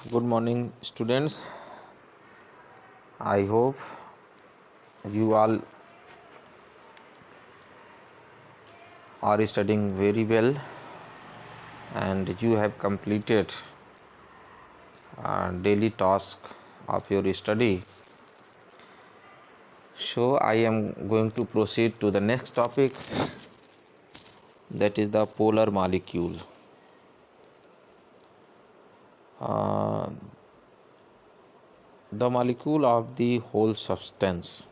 Good morning, students. I hope you all are studying very well and you have completed daily task of your study. So, I am going to proceed to the next topic, that is the polar molecule. Uh, the molecule of the whole substance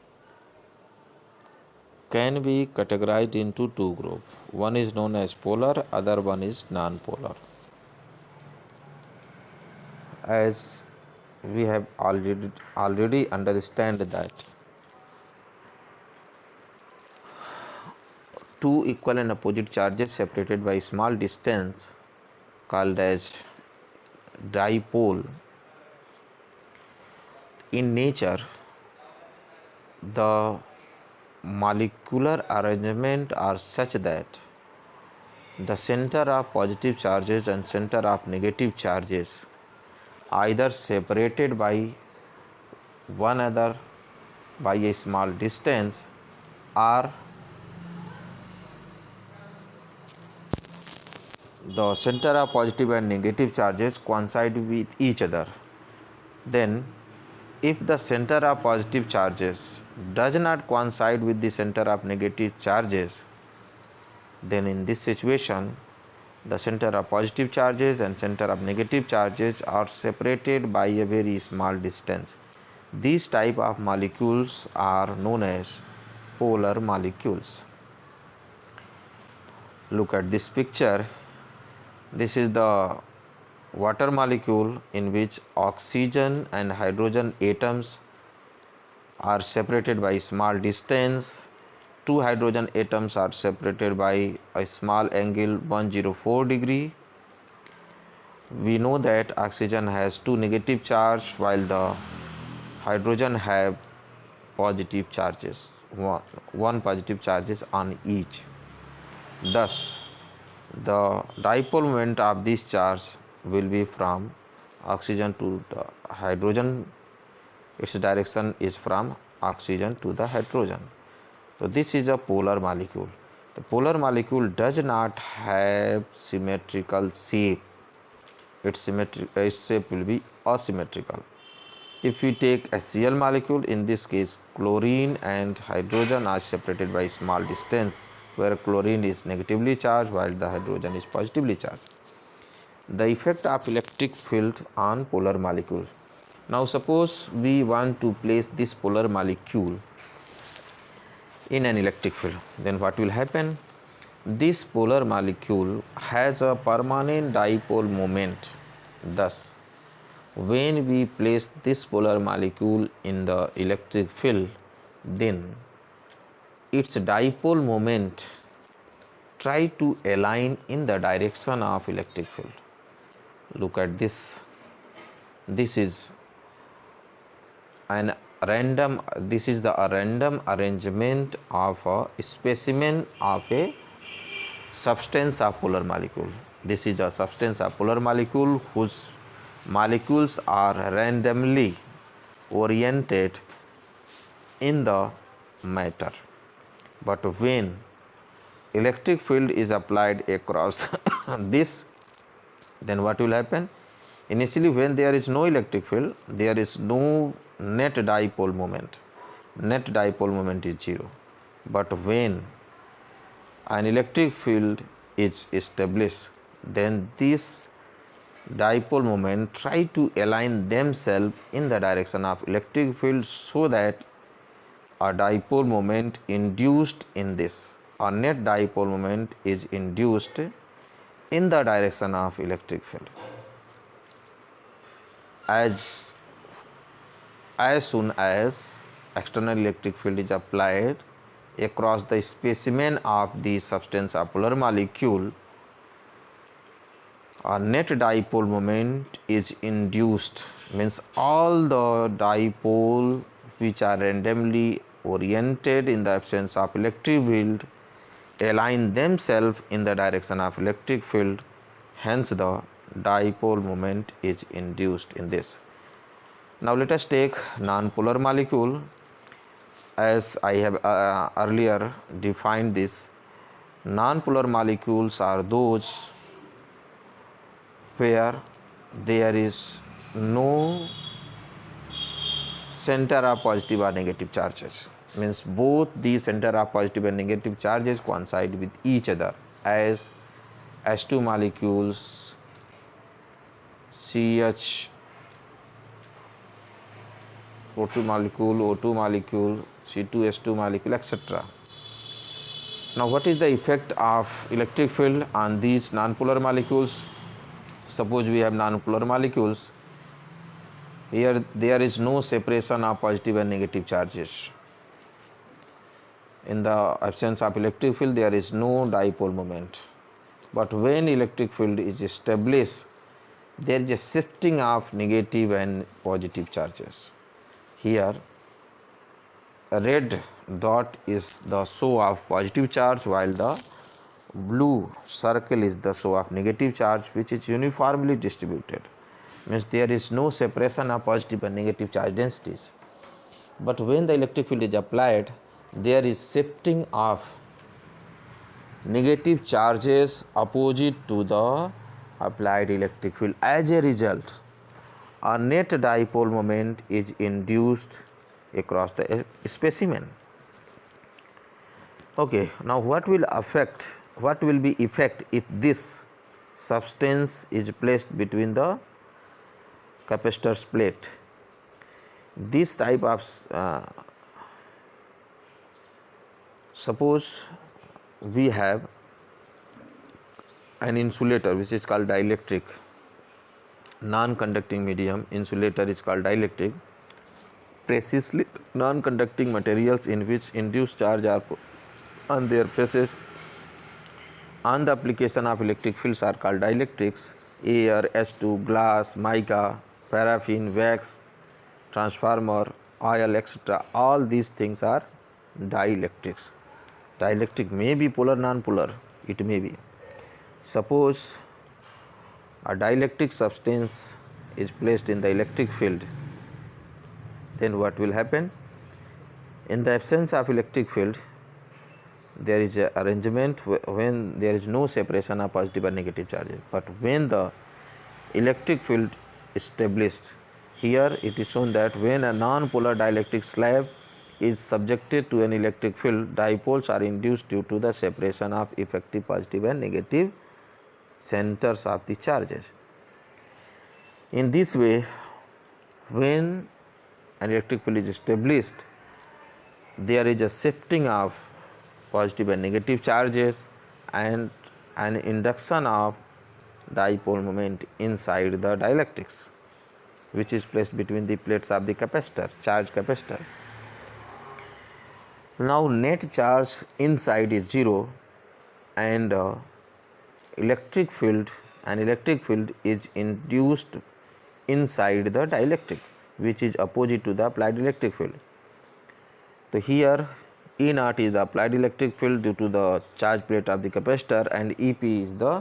can be categorized into two groups. One is known as polar, other one is non-polar. As we have already understand that two equal and opposite charges separated by small distance called as dipole. In nature, the molecular arrangement are such that the center of positive charges and center of negative charges either separated by one another by a small distance, or the center of positive and negative charges coincide with each other. Then, if the center of positive charges does not coincide with the center of negative charges, then in this situation, the center of positive charges and center of negative charges are separated by a very small distance. These type of molecules are known as polar molecules. Look at this picture. This is the water molecule in which oxygen and hydrogen atoms are separated by small distance. Two hydrogen atoms are separated by a small angle 104 degree. We know that oxygen has two negative charge while the hydrogen have positive charges, one positive charges on each. Thus, the dipole moment of this charge will be from oxygen to the hydrogen. Its direction is from oxygen to the hydrogen. So, this is a polar molecule. The polar molecule does not have symmetrical shape. Its shape will be asymmetrical. If we take a Cl molecule, in this case chlorine and hydrogen are separated by small distance, where chlorine is negatively charged while the hydrogen is positively charged. The effect of electric field on polar molecule. Now suppose we want to place this polar molecule in an electric field, then what will happen? This polar molecule has a permanent dipole moment. Thus, when we place this polar molecule in the electric field, then its dipole moment try to align in the direction of electric field. Look at this. This is the random arrangement of a specimen of a substance of polar molecule. This is a substance of polar molecule whose molecules are randomly oriented in the matter. But when electric field is applied across this, then what will happen? Initially, when there is no electric field, there is no net dipole moment. Net dipole moment is 0. But when an electric field is established, then this dipole moment try to align themselves in the direction of electric field, so that a dipole moment induced in this, a net dipole moment is induced in the direction of electric field. As soon as external electric field is applied across the specimen of the substance of polar molecule, a net dipole moment is induced, means all the dipole which are randomly oriented in the absence of electric field align themselves in the direction of electric field. Hence, the dipole moment is induced in this. Now let us take non-polar molecule. As I have earlier defined this, non-polar molecules are those where there is no center of positive or negative charges. Means both the center of positive and negative charges coincide with each other, as H2 molecules, CH, O2 molecule, O2 molecule, C2H2 molecule, etc. Now what is the effect of electric field on these nonpolar molecules? Suppose we have nonpolar molecules. Here there is no separation of positive and negative charges. In the absence of electric field, there is no dipole moment. But when electric field is established, there is a shifting of negative and positive charges. Here a red dot is the show of positive charge, while the blue circle is the show of negative charge, which is uniformly distributed. Means there is no separation of positive and negative charge densities. But when the electric field is applied, there is shifting of negative charges opposite to the applied electric field. As a result, a net dipole moment is induced across the specimen. Okay, now what will be effect if this substance is placed between the capacitor's plate? This type of suppose we have an insulator which is called dielectric, non-conducting medium, insulator is called dielectric, precisely non-conducting materials in which induced charge are on their faces on the application of electric fields are called dielectrics. Air, H2, glass, mica, paraffin, wax, transformer, oil, etc. All these things are dielectrics. Dielectric may be polar, non-polar, it may be. Suppose a dielectric substance is placed in the electric field, then what will happen? In the absence of electric field, there is an arrangement when there is no separation of positive and negative charges. But when the electric field is established, here it is shown that when a non-polar dielectric slab is subjected to an electric field, dipoles are induced due to the separation of effective positive and negative centers of the charges. In this way, when an electric field is established, there is a shifting of positive and negative charges and an induction of dipole moment inside the dielectrics, which is placed between the plates of the capacitor, charge capacitor. Now net charge inside is 0 and electric field is induced inside the dielectric, which is opposite to the applied electric field. So here E naught is the applied electric field due to the charge plate of the capacitor, and EP is the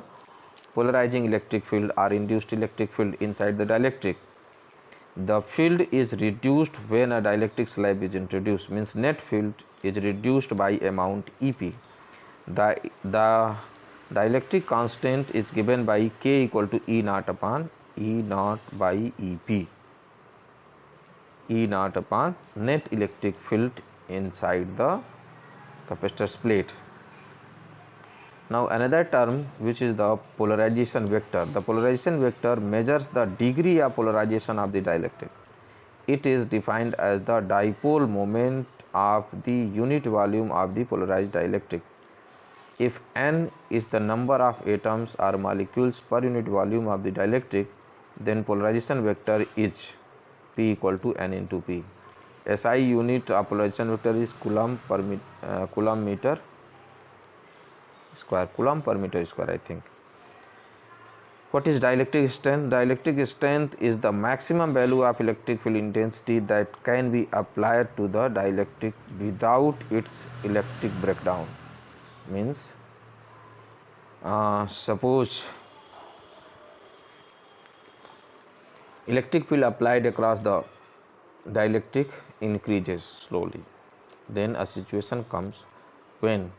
polarizing electric field or induced electric field inside the dielectric. The field is reduced when a dielectric slab is introduced, means net field is reduced by amount EP. The dielectric constant is given by K equal to E naught upon E naught by EP. E naught upon net electric field inside the capacitor's plate. Now another term, which is the polarization vector. The polarization vector measures the degree of polarization of the dielectric. It is defined as the dipole moment of the unit volume of the polarized dielectric. If n is the number of atoms or molecules per unit volume of the dielectric, then polarization vector is P equal to n into P. SI unit of polarization vector is coulomb per meter square, coulomb per meter square, I think. What is dielectric strength? Dielectric strength is the maximum value of electric field intensity that can be applied to the dielectric without its electric breakdown. Means suppose electric field applied across the dielectric increases slowly. Then a situation comes when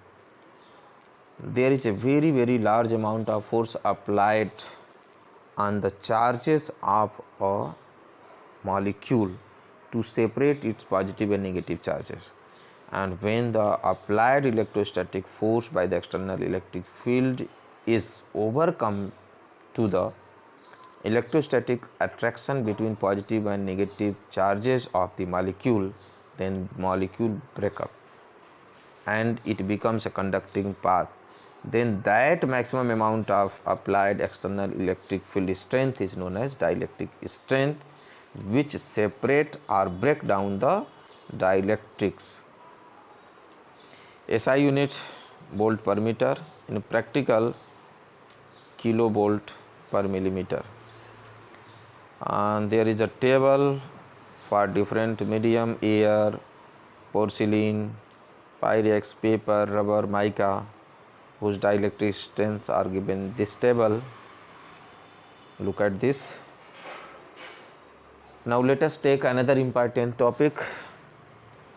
there is a very large amount of force applied on the charges of a molecule to separate its positive and negative charges, and when the applied electrostatic force by the external electric field is overcome to the electrostatic attraction between positive and negative charges of the molecule, then molecule break up and it becomes a conducting path. Then that maximum amount of applied external electric field strength is known as dielectric strength, which separate or break down the dielectrics. SI unit volt per meter, in practical kilovolt per millimeter. And there is a table for different medium: air, porcelain, pyrex, paper, rubber, mica, whose dielectric strengths are given this table. Look at this. Now let us take another important topic,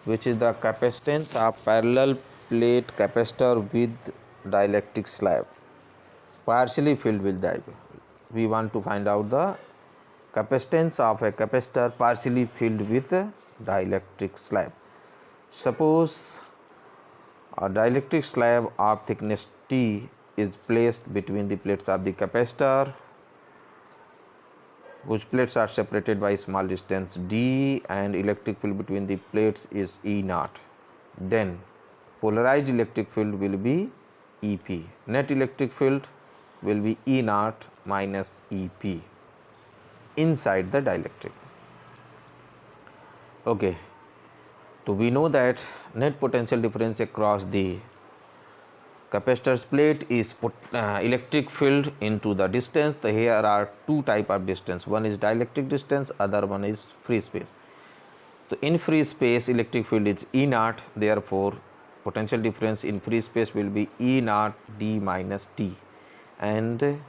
which is the capacitance of parallel plate capacitor with dielectric slab partially filled with dipole. We want to find out the capacitance of a capacitor partially filled with a dielectric slab. Suppose a dielectric slab of thickness T is placed between the plates of the capacitor, whose plates are separated by small distance d, and electric field between the plates is E naught. Then polarized electric field will be EP. Net electric field will be E naught minus EP inside the dielectric. Okay, so we know that net potential difference across the capacitor's plate is electric field into the distance. Here are two type of distance. One is dielectric distance, other one is free space. So in free space, electric field is E naught. Therefore, potential difference in free space will be E naught d minus t, and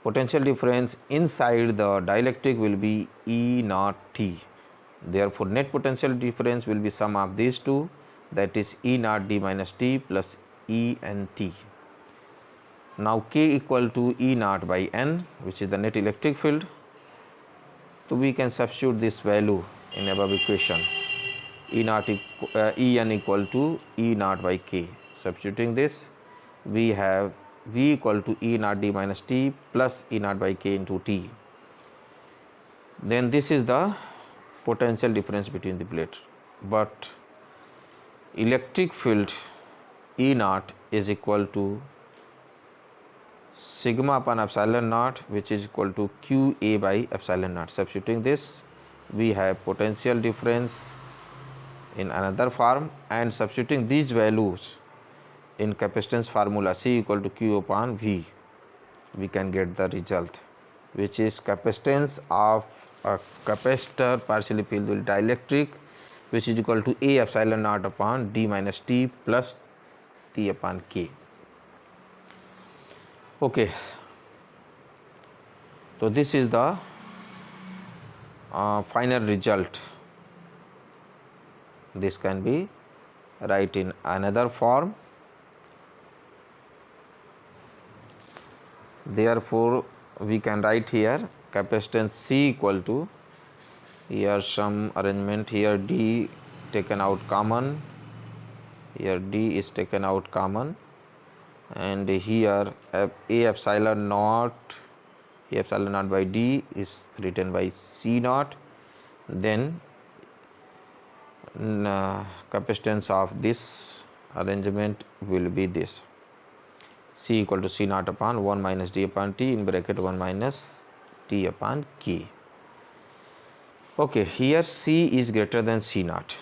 potential difference inside the dielectric will be E naught t. Therefore, net potential difference will be sum of these two, that is E naught d minus t plus E and T. Now K equal to E naught by N, which is the net electric field. So we can substitute this value in above equation. En equal to E naught by K. Substituting this, we have V equal to E naught d minus T plus E naught by K into T. Then this is the potential difference between the plate. But electric field E naught is equal to sigma upon epsilon naught, which is equal to QA by epsilon naught. Substituting this, we have potential difference in another form, and substituting these values in capacitance formula C equal to Q upon V, we can get the result, which is capacitance of a capacitor partially filled with dielectric, which is equal to A epsilon naught upon D minus T plus T upon K. Okay, so this is the final result. This can be write in another form. Therefore, we can write here capacitance C equal to, here some arrangement, here D taken out common, here D is taken out common, and here A epsilon naught by D is written by C naught. Then capacitance of this arrangement will be this: C equal to C naught upon 1 minus D upon T in bracket 1 minus T upon K. Okay, here C is greater than C naught.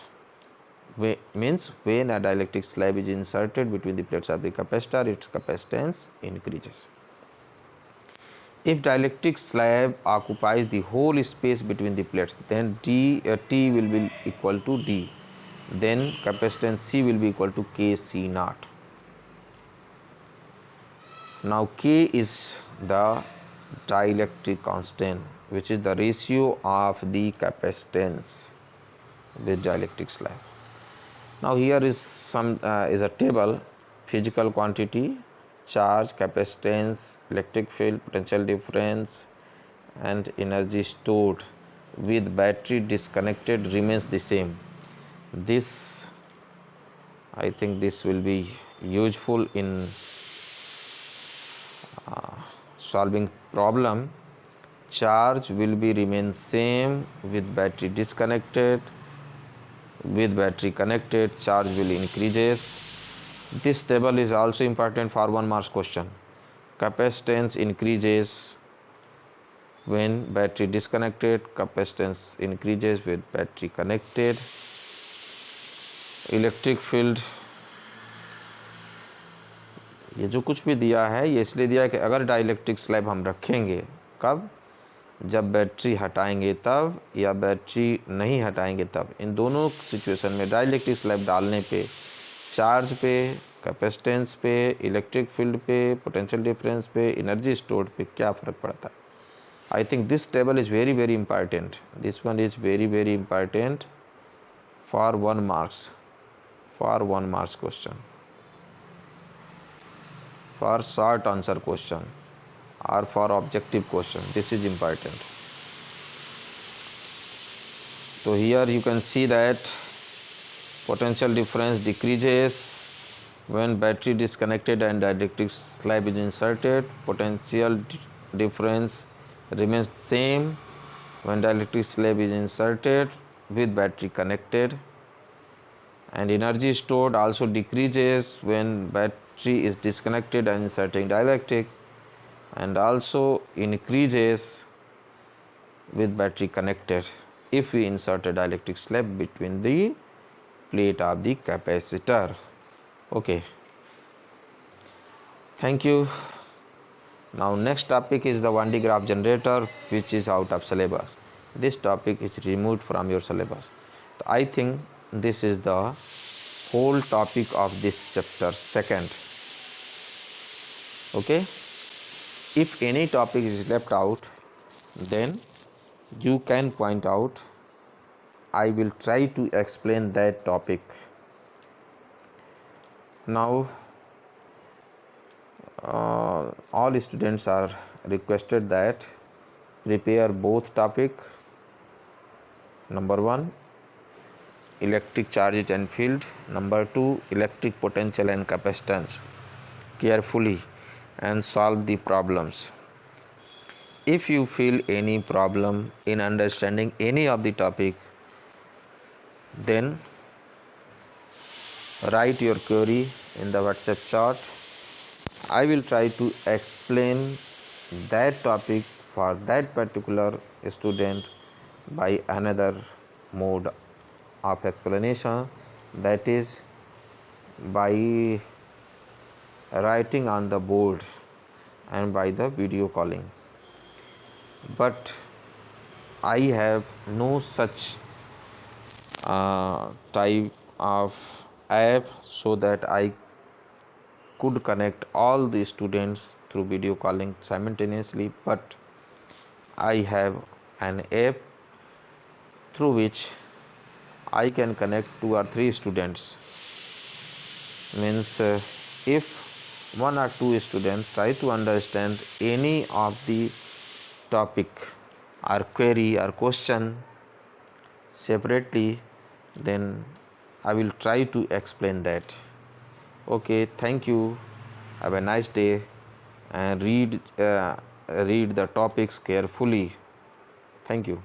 Means when a dielectric slab is inserted between the plates of the capacitor, its capacitance increases. If dielectric slab occupies the whole space between the plates, then T will be equal to D. Then capacitance C will be equal to K C naught. Now K is the dielectric constant, which is the ratio of the capacitance with dielectric slab. Now here is is a table: physical quantity, charge, capacitance, electric field, potential difference, and energy stored with battery disconnected remains the same. This, I think this will be useful in solving problem. Charge will be remain same with battery disconnected. With battery connected, charge will increases. This table is also important for 1 marks question. Capacitance increases when battery disconnected, capacitance increases with battery connected. Electric field, ये जो कुछ भी दिया है ये इसलिए दिया है कि अगर डाइलेक्ट्रिक स्लैब हम रखेंगे, कब? जब बैटरी हटाएंगे तब, या बैटरी नहीं हटाएंगे तब। इन दोनों सिचुएशन में डाइलेक्ट्रिक स्लैब डालने पे चार्ज पे, कैपेसिटेंस पे, इलेक्ट्रिक फील्ड पे, पोटेंशियल डिफरेंस पे, एनर्जी स्टोर्ड पे क्या फ़र्क पड़ता है। I think this table is very very important. This one is very very important for 1 marks, for 1 marks question, for short answer question or for objective question. This is important. So here you can see that potential difference decreases when battery disconnected and dielectric slab is inserted. Potential difference remains same when dielectric slab is inserted with battery connected, and energy stored also decreases when battery is disconnected and inserting dielectric, and also increases with battery connected if we insert a dielectric slab between the plate of the capacitor. Okay, thank you. Now next topic is the 1D graph generator, which is out of syllabus. This topic is removed from your syllabus. So I think this is the whole topic of this chapter 2nd. Okay, if any topic is left out, then you can point out. I will try to explain that topic. Now all students are requested that prepare both topic. Number 1, electric charges and field. Number 2, electric potential and capacitance carefully and solve the problems. If you feel any problem in understanding any of the topic, then write your query in the WhatsApp chat. I will try to explain that topic for that particular student by another mode of explanation, that is by writing on the board and by the video calling. But I have no such type of app so that I could connect all the students through video calling simultaneously, but I have an app through which I can connect 2 or 3 students. Means if 1 or 2 students try to understand any of the topic or query or question separately, then I will try to explain that. Okay, thank you. Have a nice day and read the topics carefully. Thank you.